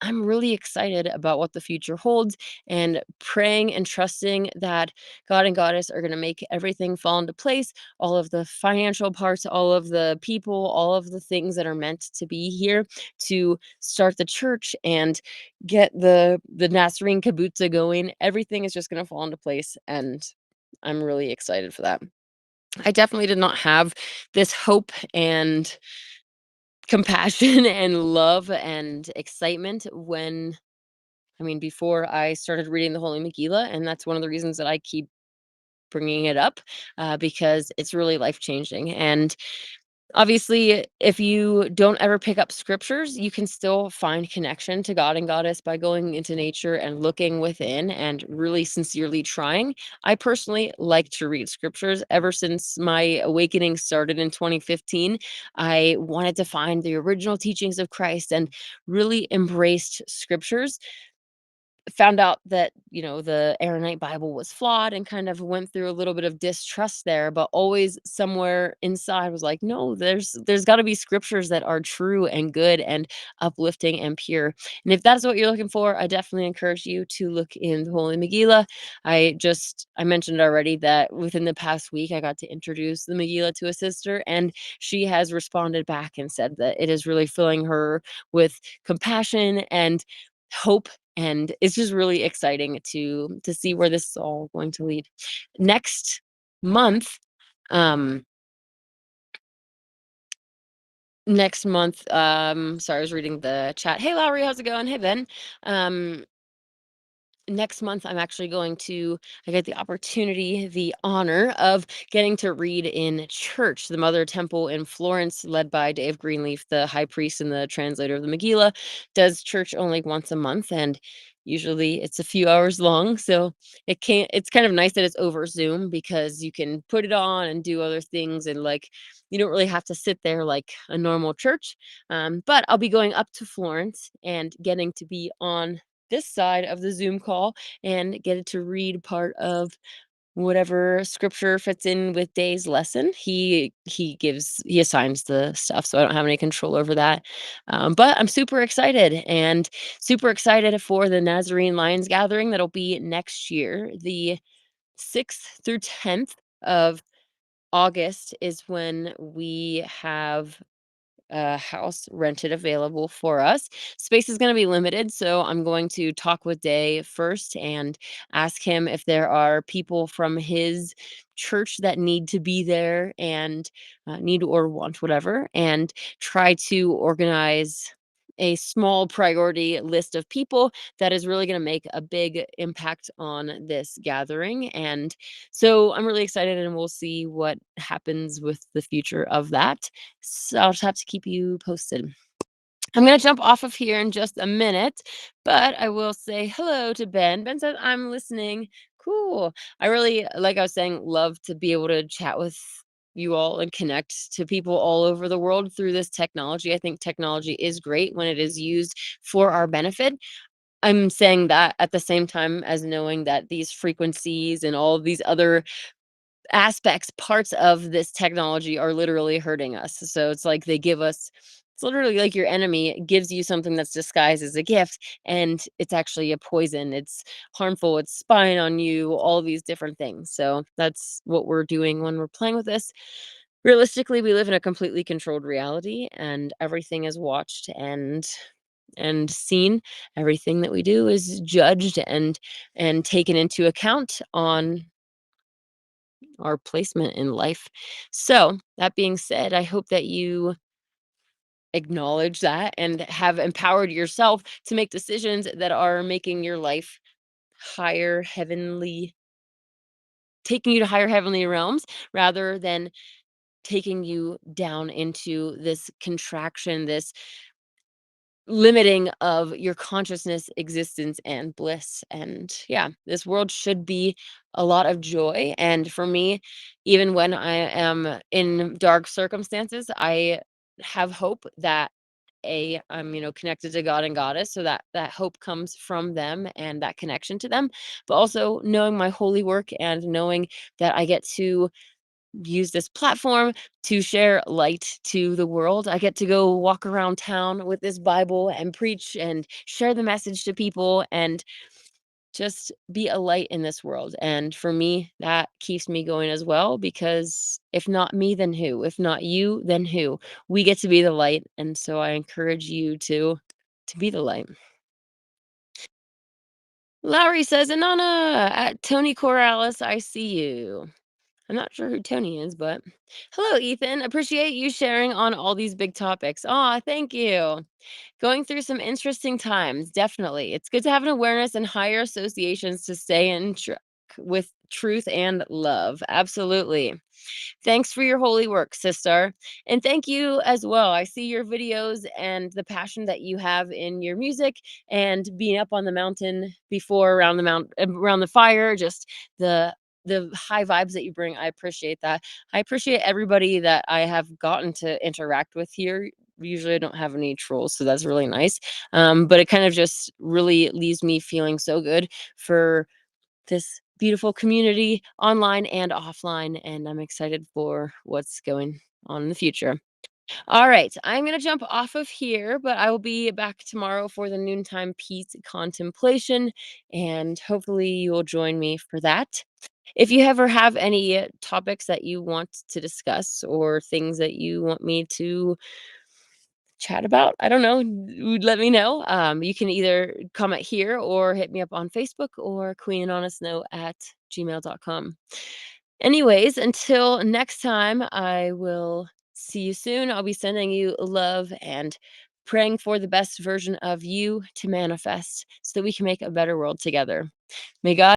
I'm really excited about what the future holds and praying and trusting that God and Goddess are going to make everything fall into place, all of the financial parts, all of the people, all of the things that are meant to be here to start the church and get the Nasarean kibbutz going. Everything is just going to fall into place, and I'm really excited for that. I definitely did not have this hope and compassion and love and excitement when before I started reading the Holy Megillah, and that's one of the reasons that I keep bringing it up, because it's really life-changing. And obviously, if you don't ever pick up scriptures, you can still find connection to God and Goddess by going into nature and looking within and really sincerely trying. I personally like to read scriptures. Ever since my awakening started in 2015, I wanted to find the original teachings of Christ and really embraced scriptures. Found out that, the Aaronite Bible was flawed and kind of went through a little bit of distrust there, but always somewhere inside was like, no, there's got to be scriptures that are true and good and uplifting and pure. And if that's what you're looking for, I definitely encourage you to look in the Holy Megillah. I mentioned already that within the past week I got to introduce the Megillah to a sister, and she has responded back and said that it is really filling her with compassion and hope, and it's just really exciting to see where this is all going to lead. Next month, sorry, I was reading the chat. Hey, Lowry, how's it going? Hey, Ben. Next month, I get the opportunity, the honor of getting to read in church. The Mother Temple in Florence, led by Dave Greenleaf, the high priest and the translator of the Megillah, does church only once a month, and usually it's a few hours long. So it's kind of nice that it's over Zoom, because you can put it on and do other things, and you don't really have to sit there like a normal church. But I'll be going up to Florence and getting to be on this side of the Zoom call and get to read part of whatever scripture fits in with Day's lesson. He assigns the stuff, so I don't have any control over that. But I'm super excited for the Nazarene Lions gathering that'll be next year. The 6th through 10th of August is when we have a house rented available for us. Space is going to be limited, so I'm going to talk with Day first and ask him if there are people from his church that need to be there and need or want whatever, and try to organize a small priority list of people that is really going to make a big impact on this gathering. And so I'm really excited, and we'll see what happens with the future of that. So I'll just have to keep you posted. I'm going to jump off of here in just a minute, but I will say hello to Ben. Ben says, I'm listening. Cool. I really, like I was saying, love to be able to chat with you all and connect to people all over the world through this technology. I think technology is great when it is used for our benefit. I'm saying that at the same time as knowing that these frequencies and all of these other parts of this technology are literally hurting us. So it's like they give us It's literally like your enemy gives you something that's disguised as a gift, and it's actually a poison. It's harmful. It's spying on you, all these different things. So that's what we're doing when we're playing with this. Realistically, we live in a completely controlled reality, and everything is watched and seen. Everything that we do is judged and taken into account on our placement in life. So, that being said, I hope that you acknowledge that and have empowered yourself to make decisions that are making your life higher heavenly, taking you to higher heavenly realms rather than taking you down into this contraction, this limiting of your consciousness, existence, and bliss. And yeah, this world should be a lot of joy. And for me, even when I am in dark circumstances, I have hope that I'm connected to God and Goddess, so that hope comes from them and that connection to them, but also knowing my holy work and knowing that I get to use this platform to share light to the world. I get to go walk around town with this Bible and preach and share the message to people and just be a light in this world. And for me, that keeps me going as well, because if not me, then who? If not you, then who? We get to be the light. And so I encourage you to be the light. Lowry says, Anana, at Tony Corrales, I see you. I'm not sure who Tony is, but hello, Ethan. Appreciate you sharing on all these big topics. Aw, thank you. Going through some interesting times, definitely. It's good to have an awareness and higher associations to stay in track with truth and love. Absolutely. Thanks for your holy work, sister. And thank you as well. I see your videos and the passion that you have in your music and being up on the mountain before around the fire, just the high vibes that you bring. I appreciate that. I appreciate everybody that I have gotten to interact with here. Usually I don't have any trolls, so that's really nice. But it kind of just really leaves me feeling so good for this beautiful community online and offline, and I'm excited for what's going on in the future. All right, I'm going to jump off of here, but I will be back tomorrow for the noontime peace contemplation, and hopefully you will join me for that. If you ever have any topics that you want to discuss or things that you want me to chat about, I don't know, let me know. You can either comment here or hit me up on Facebook or queenandhonestnote@gmail.com. Anyways, until next time, I will see you soon. I'll be sending you love and praying for the best version of you to manifest so that we can make a better world together. May God